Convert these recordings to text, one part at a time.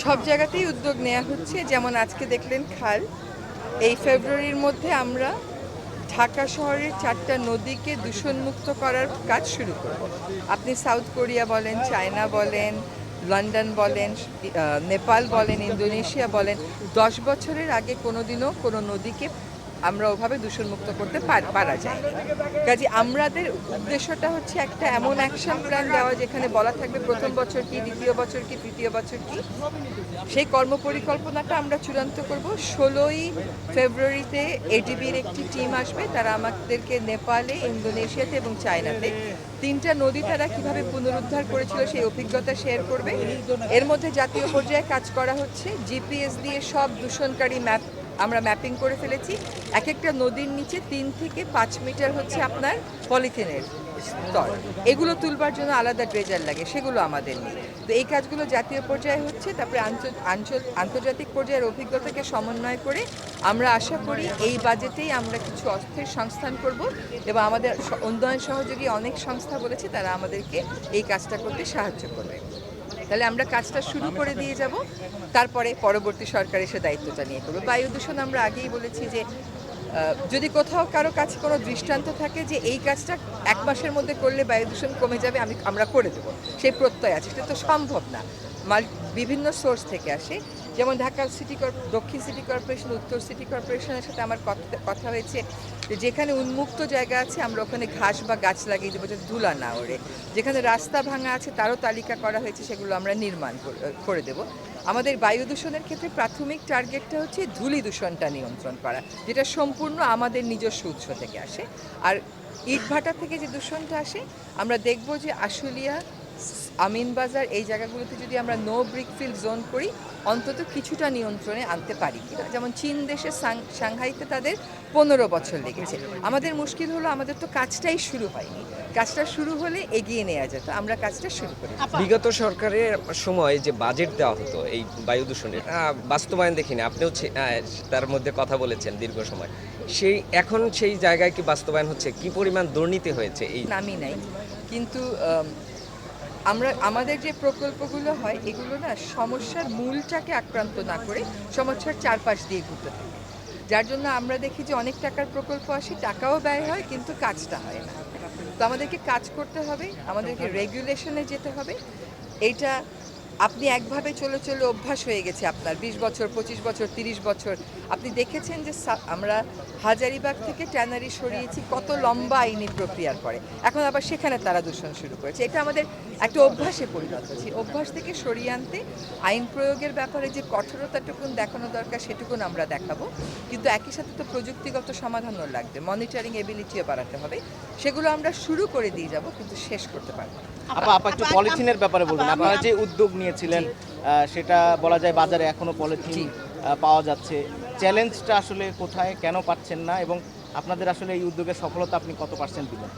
সব জায়গাতেই উদ্যোগ নেওয়া হচ্ছে, যেমন আজকে দেখলেন খাল। এই ফেব্রুয়ারির মধ্যে আমরা ঢাকা শহরের 4টা নদীকে দূষণমুক্ত করার কাজ শুরু করব। আপনি সাউথ কোরিয়া বলেন, চায়না বলেন, লন্ডন বলেন, নেপাল বলেন, ইন্দোনেশিয়া বলেন, 10 বছরের আগে কোনোদিনও কোনো নদীকে আমরা ওভাবে দূষণমুক্ত করতে পারা যায়নি। কাজে আমাদের উদ্দেশ্যটা হচ্ছে একটা এমন অ্যাকশন প্ল্যান দেওয়া যেখানে বলা থাকবে প্রথম বছর কি, দ্বিতীয় বছর কি, তৃতীয় বছর কি। সেই কর্মপরিকল্পনাটা আমরা চূড়ান্ত করব। 16ই ফেব্রুয়ারিতে এডিবির একটি টিম আসবে, তারা আমাদেরকে নেপালে, ইন্দোনেশিয়াতে এবং চায়নাতে 3টা নদী তারা কিভাবে পুনরুদ্ধার করেছিল সেই অভিজ্ঞতা শেয়ার করবে। এর মধ্যে জাতীয় পর্যায়ে কাজ করা হচ্ছে, জিপিএস দিয়ে সব দূষণকারী আমরা ম্যাপিং করে ফেলেছি। এক একটা নদীর নিচে 3 থেকে 5 মিটার হচ্ছে আপনার পলিথিনের স্তর। এগুলো তুলবার জন্য আলাদা ড্রেজার লাগে, সেগুলো আমাদের নেই। তো এই কাজগুলো জাতীয় পর্যায়ে হচ্ছে। তারপরে আন্তর্জাতিক পর্যায়ের অভিজ্ঞতাকে সমন্বয় করে আমরা আশা করি এই বাজেটেই আমরা কিছু অর্থের সংস্থান করব এবং আমাদের উন্নয়ন সহযোগী অনেক সংস্থা বলেছে তারা আমাদেরকে এই কাজটা করতে সাহায্য করবে। তাহলে আমরা কাজটা শুরু করে দিয়ে যাব, তারপরে পরবর্তী সরকার এসে দায়িত্বটা নিয়ে করবে। বায়ু দূষণ আমরা আগেই বলেছি যে যদি কোথাও কারো কাছে কোনো দৃষ্টান্ত থাকে যে এই কাজটা 1 মাসের মধ্যে করলে বায়ু দূষণ কমে যাবে, আমরা করে দেবো, সেই প্রত্যয় আছে। সেটা তো সম্ভব না, বিভিন্ন সোর্স থেকে আসে। যেমন ঢাকা দক্ষিণ সিটি কর্পোরেশন, উত্তর সিটি কর্পোরেশনের সাথে আমার কথা হয়েছে যে যেখানে উন্মুক্ত জায়গা আছে আমরা ওখানে ঘাস বা গাছ লাগিয়ে দেবো যাতে ধুলা না ওড়ে। যেখানে রাস্তা ভাঙা আছে তারও তালিকা করা হয়েছে, সেগুলো আমরা নির্মাণ করে দেব। আমাদের বায়ু দূষণের ক্ষেত্রে প্রাথমিক টার্গেটটা হচ্ছে ধূলি দূষণটা নিয়ন্ত্রণ করা, যেটা সম্পূর্ণ আমাদের নিজস্ব উৎস থেকে আসে। আর ইটভাটা থেকে যে দূষণটা আসে, আমরা দেখব যে আশুলিয়া, আমিনবাজার এই জায়গাগুলোতে যদি আমরা নো ব্রিকফিল্ড জোন করি অন্তত কিছুটা নিয়ন্ত্রণে আনতে পারি কিনা। যেমন চীন দেশে সাংহাইতে তাদের 15 বছর লেগেছে। আমাদের মুশকিল হলো আমাদের তো কাজটাই শুরু হয়নি, কাজটা শুরু হলে এগিয়ে নেওয়া যেত। আমরা কাজটা শুরু করি। বিগত সরকারের সময় যে বাজেট দেওয়া হতো এই বায়ু দূষণের বাস্তবায়ন দেখিনি, আপনিও তার মধ্যে কথা বলেছেন দীর্ঘ সময়। এখন সেই জায়গায় কি বাস্তবায়ন হচ্ছে? কি পরিমাণ দুর্নীতি হয়েছে? এই নামই নাই, কিন্তু আমাদের যে প্রকল্পগুলো হয় এগুলো না সমস্যার মূলটাকে আক্রান্ত না করে সমস্যার চারপাশ দিয়ে ঘুরতে থাকে, যার জন্য আমরা দেখি যে অনেক টাকার প্রকল্প আসে, টাকাও ব্যয় হয় কিন্তু কাজটা হয় না। তো আমাদেরকে কাজ করতে হবে, আমাদেরকে রেগুলেশনে যেতে হবে। এইটা আপনি একভাবে চলে চলে অভ্যাস হয়ে গেছে আপনার 20 বছর, 25 বছর, 30 বছর। আপনি দেখেছেন যে আমরা হাজারিবাগ থেকে ট্যানারি সরিয়েছি, কত লম্বা আইনি প্রক্রিয়ার পরে এখন আবার সেখানে তারা দূষণ শুরু করেছে। এটা আমাদের একটা অভ্যাসে পরিণত হচ্ছে। অভ্যাস থেকে সরিয়ে আনতে আইন প্রয়োগের ব্যাপারে যে কঠোরতাটুকুন দেখানো দরকার সেটুকুন আমরা দেখাবো, কিন্তু একই সাথে তো প্রযুক্তিগত সমাধানও লাগবে, মনিটরিং এবিলিটিও বাড়াতে হবে। সেগুলো আমরা শুরু করে দিয়ে যাব কিন্তু শেষ করতে পারবো না। আপা একটু পলিথিনের ব্যাপারে বলবেন। আপনারা যে উদ্যোগ নিয়েছিলেন সেটা বলা যায় বাজারে এখনো পলিথিন পাওয়া যাচ্ছে। চ্যালেঞ্জটা আসলে কোথায়, কেন পাচ্ছেন না, এবং আপনাদের আসলে এই উদ্যোগের সফলতা আপনি কত % দিবেন?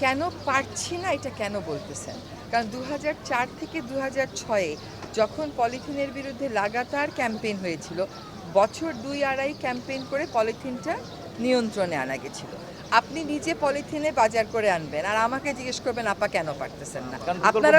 কেন পারছি না এটা কেন বলতেছেন? কারণ 2004 থেকে 2006-এ যখন পলিথিনের বিরুদ্ধে লাগাতার ক্যাম্পেইন হয়েছিল, বছর 2-2.5 ক্যাম্পেইন করে পলিথিনটা নিয়ন্ত্রণে আনা গেছিল। আপনি নিজে পলিথিনে বাজার করে আনবেন আর আমাকে জিজ্ঞেস করবেন আপা কেন পারতেছেন না। আপনারা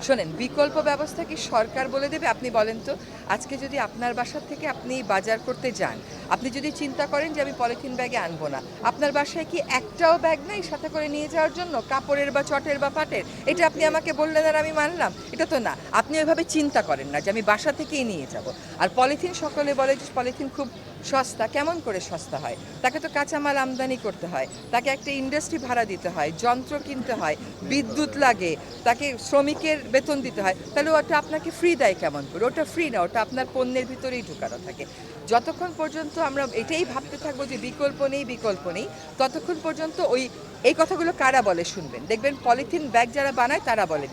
শোনেন, বিকল্প ব্যবস্থা কি সরকার বলে দেবে? আপনি বলেন তো, আজকে যদি আপনার বাসা থেকে আপনি বাজার করতে যান, আপনি যদি চিন্তা করেন যে আমি পলিথিন ব্যাগে আনবো না, আপনার বাসায় কি একটাও ব্যাগ নাই সাথে করে নিয়ে যাওয়ার জন্য, কাপড়ের বা চটের বা পাটের? এটা আপনি আমাকে বললেন আর আমি মানলাম? এটা তো না। আপনি ওইভাবে চিন্তা করেন না যে আমি বাসা থেকেই নিয়ে যাব। আর পলিথিন, সকলে বলে যে পলিথিন খুব সস্তা। কেমন করে সস্তা হয়? তাকে তো কাঁচামাল আমদানি করতে হয়, তাকে একটা ইন্ডাস্ট্রি ভাড়া দিতে হয়, যন্ত্র কিনতে হয়, বিদ্যুৎ লাগে, তাকে শ্রমিকের বেতন দিতে হয়। তাহলে ওটা আপনাকে ফ্রি দেয় কেমন করে? ওটা ফ্রি না, ওটা আপনার পণ্যের ভিতরেই ঢুকানো থাকে। যতক্ষণ পর্যন্ত আমরা এটাই ভাবতে থাকবো যে বিকল্প নেই, ততক্ষণ পর্যন্ত এই কথাগুলো কারা বলে শুনবেন। দেখবেন পলিথিন ব্যাগ যারা বানায় তারা বলে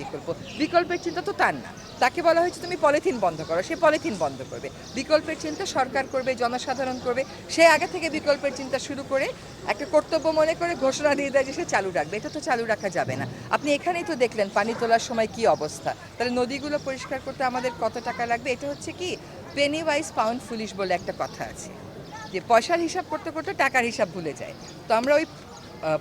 বিকল্পের চিন্তা তো তার না। তাকে বলা হয়েছে তুমি পলিথিন বন্ধ করো, সে পলিথিন বন্ধ করবে। বিকল্পের চিন্তা সরকার করবে, জনসাধারণ করবে। সে আগে থেকে বিকল্পের চিন্তা শুরু করে একটা কর্তব্য মনে করে ঘোষণা দিয়ে দেয় যে সে চালু রাখবে। এটা তো চালু রাখা যাবে না। আপনি এখানেই তো দেখলেন পানি তোলার সময় কি অবস্থা। তাহলে নদীগুলো পরিষ্কার করতে আমাদের কত টাকা লাগবে? এটা হচ্ছে কি পেনি ওয়াইজ পাউন্ড ফুলিশ বলে একটা কথা আছে, যে পয়সার হিসাব করতে করতে টাকার হিসাব ভুলে যায়। তো আমরা ওই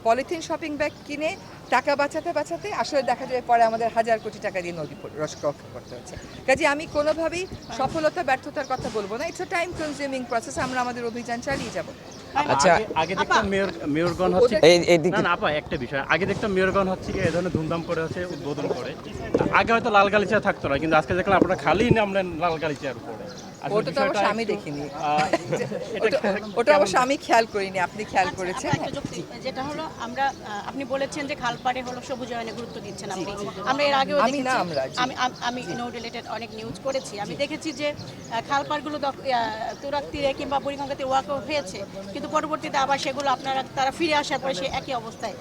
পলিথিন শপিং ব্যাগ কিনে টাকা বাঁচাতে বাঁচাতে আসলে দেখা যায় পরে আমাদের হাজার কোটি টাকা দিয়ে নদী রক্ষা করতে হচ্ছে। কাজে আমি কোনোভাবেই সফলতা ব্যর্থতার কথা বলবো না, it's a time consuming process, আমরা আমাদের অভিযান চালিয়ে যাব। আচ্ছা আগে দেখতাম মেয়রগণ হচ্ছে এইদিকে না না আপা একটা বিষয়, আগে দেখতাম মেয়রগণ হচ্ছে কি এই ধরনের ধুমধাম করে হচ্ছে উদ্বোধন করে। আগে হয়তো লাল গালিচা থাকতো না, কিন্তু আজকে দেখলাম আপনারা খালি নামলেন লাল গালিচার উপরে। আসলে ওটা তো বিষয়টা অবশ্য আমি একটু, দেখিনি, এটা ওটা অবশ্য আমি খেয়াল করিনি, আপনি খেয়াল করেছেন। একটা যুক্তি, যেটা হলো আমরা আপনি বলেছেন যে খালপাড়ে হলো সবুজায়নে গুরুত্ব দিচ্ছেন আপনি। আমরা এর আগেও আমি না, দেখেছি, আমরা, জি। আমি নো রিলেটেড অনেক নিউজ করেছি। আমি দেখেছি যে খালপাড়গুলো তুরাগ তীরে কিংবা বুড়িগঙ্গা তীরে ওয়াক হয়েছে, কিন্তু পরবর্তীতে আবার সেগুলো তারা ফিরে আসার পরে সে একই অবস্থায়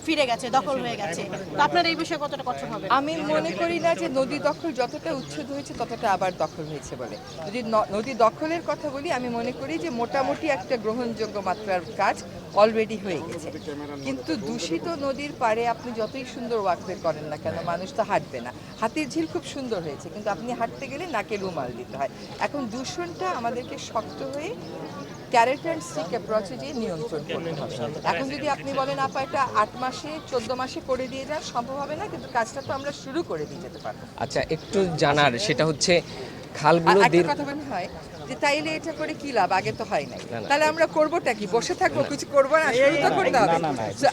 ফিরে গেছে, দখল হয়ে গেছে। তো আপনারা এই বিষয়ে কতটা কঠোর হবে? আমি মনে করি না যে নদী দখল যতটা উচ্ছেদ হয়েছে ততটা আবার দখল হয়েছে বলে। যদি নদী দখলের কথা বলি, আমি মনে করি যে মোটামুটি একটা গ্রহণযোগ্য মাত্রার কাজ অলরেডি হয়ে গেছে। কিন্তু দূষিত নদীর পাড়ে আপনি যতই সুন্দর ওয়াকওয়ে করেন না কেন, মানুষ তো হাঁটবে না। হাতির ঝিল খুব সুন্দর হয়েছে, কিন্তু আপনি হাঁটতে গেলে নাকে রুমাল দিতে হয়। এখন দূষণটা আমাদেরকে শক্ত হয়ে ক্যারেট অ্যান্ড স্টিক অ্যাপ্রোচে দিয়ে নিয়ন্ত্রণ করতে হবে। এখন যদি আপনি বলেন আপা এটা 8 মাসে 14 মাসে করে দিয়ে যান, সম্ভব হবে না, কিন্তু কাজটা তো আমরা শুরু করে দিয়ে যেতে পারবো। আচ্ছা একটু জানার সেটা হচ্ছে খালগুলো আর একটা কথা মনে হয় যে তাইলে এটা করে কি লাভ, আগে তো হয় নাই, তাহলে আমরা করবোটা কি, বসে থাকবো, কিছু করবো না, শুরু তো করতে হবে। So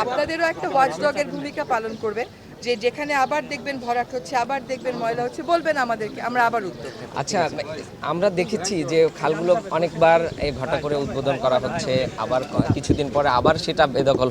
আপনাদেরও একটা ওয়াচডগের ভূমিকা পালন করবে, যে যেখানে আবার দেখবেন ভরাট হচ্ছে, আবার দেখবেন ময়লা হচ্ছে, বলবেন আমাদেরকে, আমরা আবার উদ্যোগ নেব। আচ্ছা আমরা দেখেছি যে খালগুলো অনেকবার এই ঘটা করে উদ্বোধন করা হচ্ছে, আবার কিছুদিন পরে আবার সেটা বেদখল